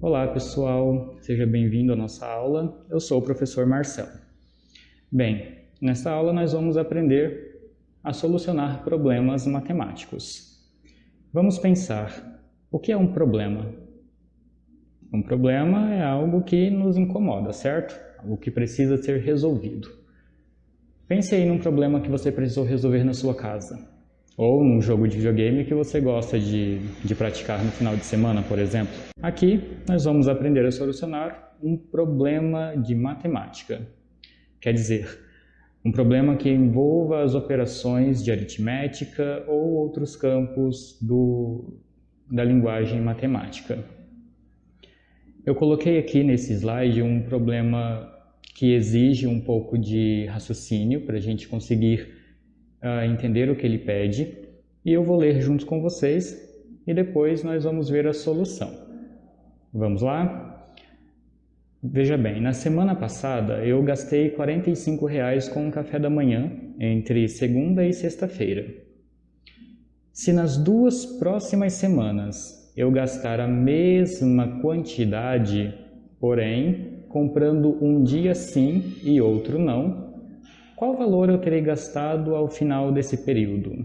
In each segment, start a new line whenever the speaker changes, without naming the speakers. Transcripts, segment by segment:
Olá pessoal, seja bem-vindo à nossa aula. Eu sou o professor Marcelo. Bem, nesta aula nós vamos aprender a solucionar problemas matemáticos. Vamos pensar, o que é um problema? Um problema é algo que nos incomoda, certo? Algo que precisa ser resolvido. Pense aí num problema que você precisou resolver na sua casa. Ou num jogo de videogame que você gosta de praticar no final de semana, por exemplo. Aqui nós vamos aprender a solucionar um problema de matemática. Quer dizer, um problema que envolva as operações de aritmética ou outros campos da linguagem matemática. Eu coloquei aqui nesse slide um problema que exige um pouco de raciocínio para a gente conseguir entender o que ele pede, e eu vou ler junto com vocês e depois nós vamos ver a solução. Vamos lá? Veja bem, na semana passada eu gastei R$ 45 com um café da manhã entre segunda e sexta-feira. Se nas duas próximas semanas eu gastar a mesma quantidade, porém comprando um dia sim e outro não, qual valor eu terei gastado ao final desse período?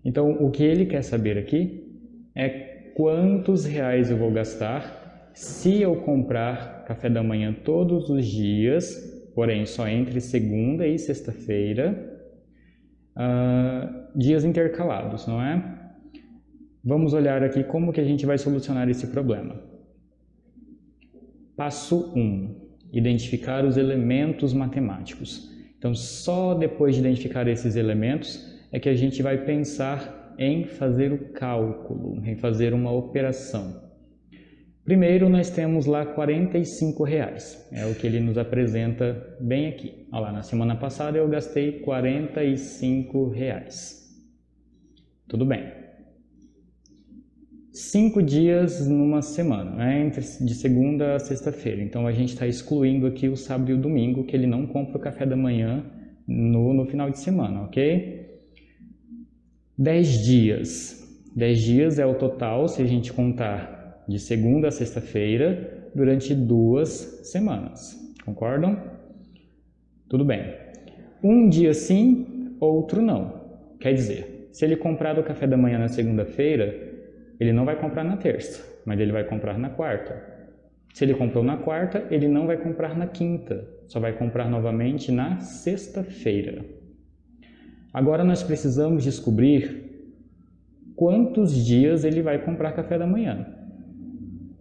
Então, o que ele quer saber aqui é quantos reais eu vou gastar se eu comprar café da manhã todos os dias, porém só entre segunda e sexta-feira, dias intercalados, não é? Vamos olhar aqui como que a gente vai solucionar esse problema. Passo 1. Identificar os elementos matemáticos. Então, só depois de identificar esses elementos é que a gente vai pensar em fazer o cálculo, em fazer uma operação. Primeiro, nós temos lá R$ 45. É o que ele nos apresenta bem aqui. Olha lá, na semana passada eu gastei R$ 45. Tudo bem. 5 dias numa semana, né? De segunda a sexta-feira. Então a gente está excluindo aqui o sábado e o domingo, que ele não compra o café da manhã no final de semana, ok? 10 dias. 10 dias é o total, se a gente contar de segunda a sexta-feira, durante 2 semanas. Concordam? Tudo bem. Um dia sim, outro não. Quer dizer, se ele comprar o café da manhã na segunda-feira, ele não vai comprar na terça, mas ele vai comprar na quarta. Se ele comprou na quarta, ele não vai comprar na quinta, só vai comprar novamente na sexta-feira. Agora nós precisamos descobrir quantos dias ele vai comprar café da manhã.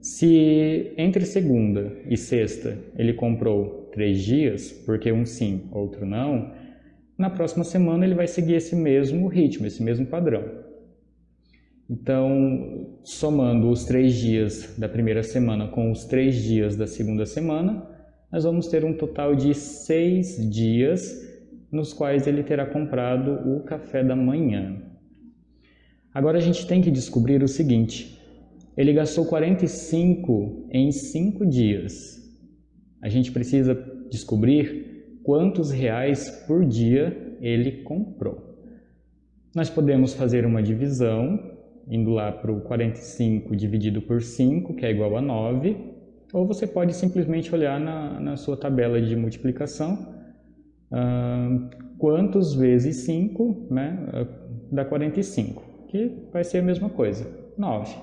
Se entre segunda e sexta ele comprou 3 dias, porque um sim, outro não, na próxima semana ele vai seguir esse mesmo ritmo, esse mesmo padrão. Então, somando os 3 dias da primeira semana com os 3 dias da segunda semana, nós vamos ter um total de 6 dias nos quais ele terá comprado o café da manhã. Agora a gente tem que descobrir o seguinte: ele gastou 45 em 5 dias. A gente precisa descobrir quantos reais por dia ele comprou. Nós podemos fazer uma divisão, indo lá para o 45 dividido por 5, que é igual a 9, ou você pode simplesmente olhar na sua tabela de multiplicação, quantos vezes 5, né, dá 45, que vai ser a mesma coisa, 9.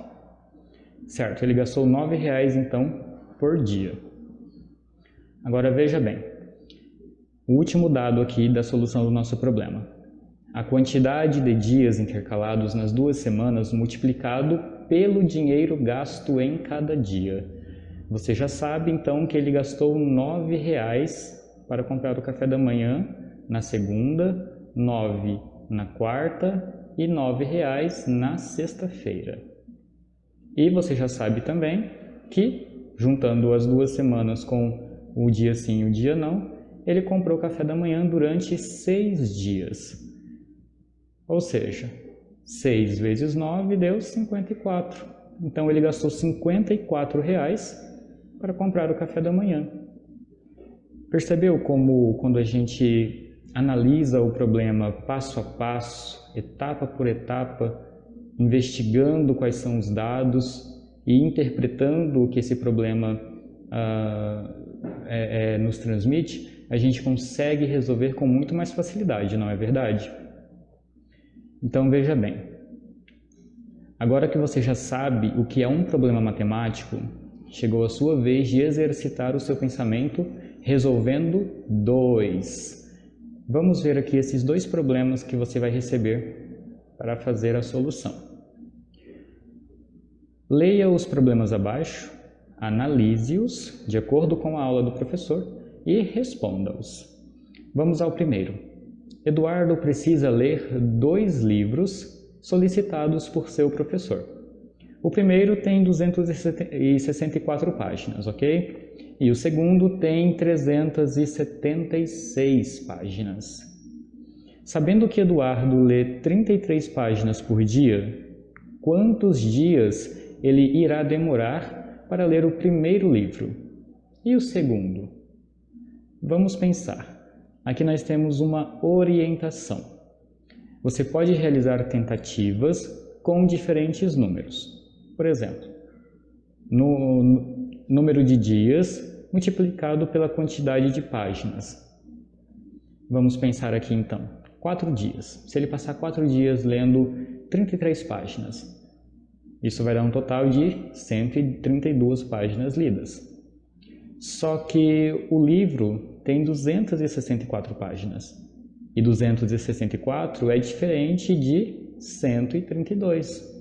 Certo, ele gastou R$ 9 então por dia. Agora veja bem, o último dado aqui da solução do nosso problema. A quantidade de dias intercalados nas 2 semanas multiplicado pelo dinheiro gasto em cada dia. Você já sabe então que ele gastou R$ 9 para comprar o café da manhã na segunda, 9 na quarta e R$ 9 na sexta-feira. E você já sabe também que, juntando as 2 semanas com o dia sim e o dia não, ele comprou o café da manhã durante 6 dias. Ou seja, 6 vezes 9 deu 54. Então ele gastou R$ 54 para comprar o café da manhã. Percebeu como quando a gente analisa o problema passo a passo, etapa por etapa, investigando quais são os dados, e interpretando o que esse problema nos transmite, a gente consegue resolver com muito mais facilidade, não é verdade? Então veja bem, agora que você já sabe o que é um problema matemático, chegou a sua vez de exercitar o seu pensamento resolvendo dois. Vamos ver aqui esses dois problemas que você vai receber para fazer a solução. Leia os problemas abaixo, analise-os de acordo com a aula do professor e responda-os. Vamos ao primeiro. Eduardo precisa ler 2 livros solicitados por seu professor. O primeiro tem 264 páginas, ok? E o segundo tem 376 páginas. Sabendo que Eduardo lê 33 páginas por dia, quantos dias ele irá demorar para ler o primeiro livro? E o segundo? Vamos pensar. Aqui nós temos uma orientação. Você pode realizar tentativas com diferentes números. Por exemplo, no número de dias multiplicado pela quantidade de páginas. Vamos pensar aqui então, 4 dias. Se ele passar 4 dias lendo 33 páginas, isso vai dar um total de 132 páginas lidas. Só que o livro tem 264 páginas. E 264 é diferente de 132.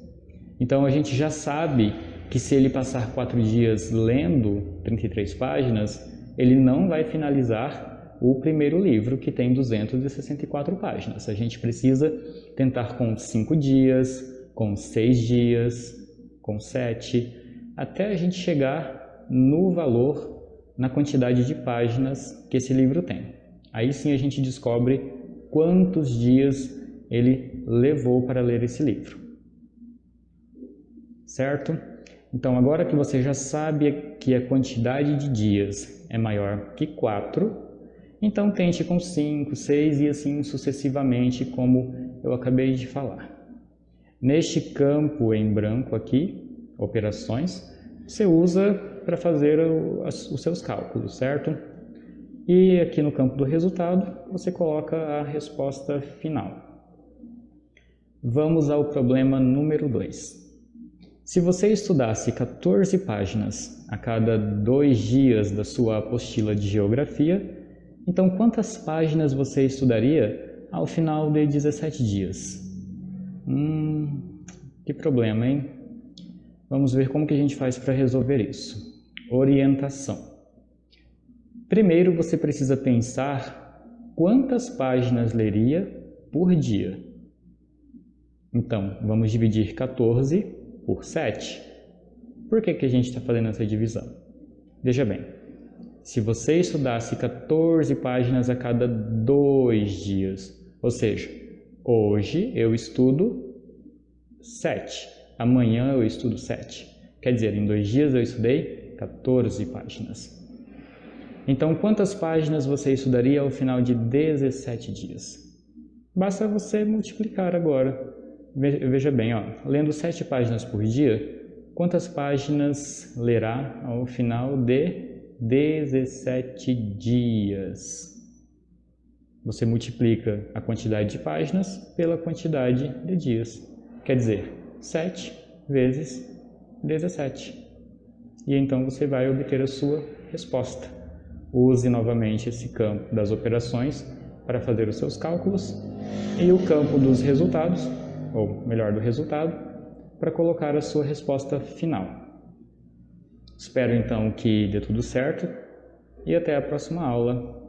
Então a gente já sabe que se ele passar 4 dias lendo 33 páginas, ele não vai finalizar o primeiro livro, que tem 264 páginas. A gente precisa tentar com 5 dias, com 6 dias, com 7, até a gente chegar no valor, na quantidade de páginas que esse livro tem. Aí sim a gente descobre quantos dias ele levou para ler esse livro. Certo? Então, agora que você já sabe que a quantidade de dias é maior que 4, então tente com 5, 6 e assim sucessivamente, como eu acabei de falar. Neste campo em branco aqui, operações, você usa para fazer os seus cálculos, certo? E aqui no campo do resultado, você coloca a resposta final. Vamos ao problema número 2. Se você estudasse 14 páginas a cada 2 dias da sua apostila de geografia, então quantas páginas você estudaria ao final de 17 dias? Que problema, hein? Vamos ver como que a gente faz para resolver isso. Orientação. Primeiro você precisa pensar quantas páginas leria por dia. Então, vamos dividir 14 por 7. Por que a gente está fazendo essa divisão? Veja bem, se você estudasse 14 páginas a cada 2 dias, ou seja, hoje eu estudo 7, amanhã eu estudo 7. Quer dizer, em 2 dias eu estudei 14 páginas. Então, quantas páginas você estudaria ao final de 17 dias? Basta você multiplicar agora. Veja bem, lendo 7 páginas por dia, quantas páginas lerá ao final de 17 dias? Você multiplica a quantidade de páginas pela quantidade de dias. Quer dizer, 7 vezes 17. E então você vai obter a sua resposta. Use novamente esse campo das operações para fazer os seus cálculos e o campo dos resultados, ou melhor, do resultado, para colocar a sua resposta final. Espero então que dê tudo certo e até a próxima aula.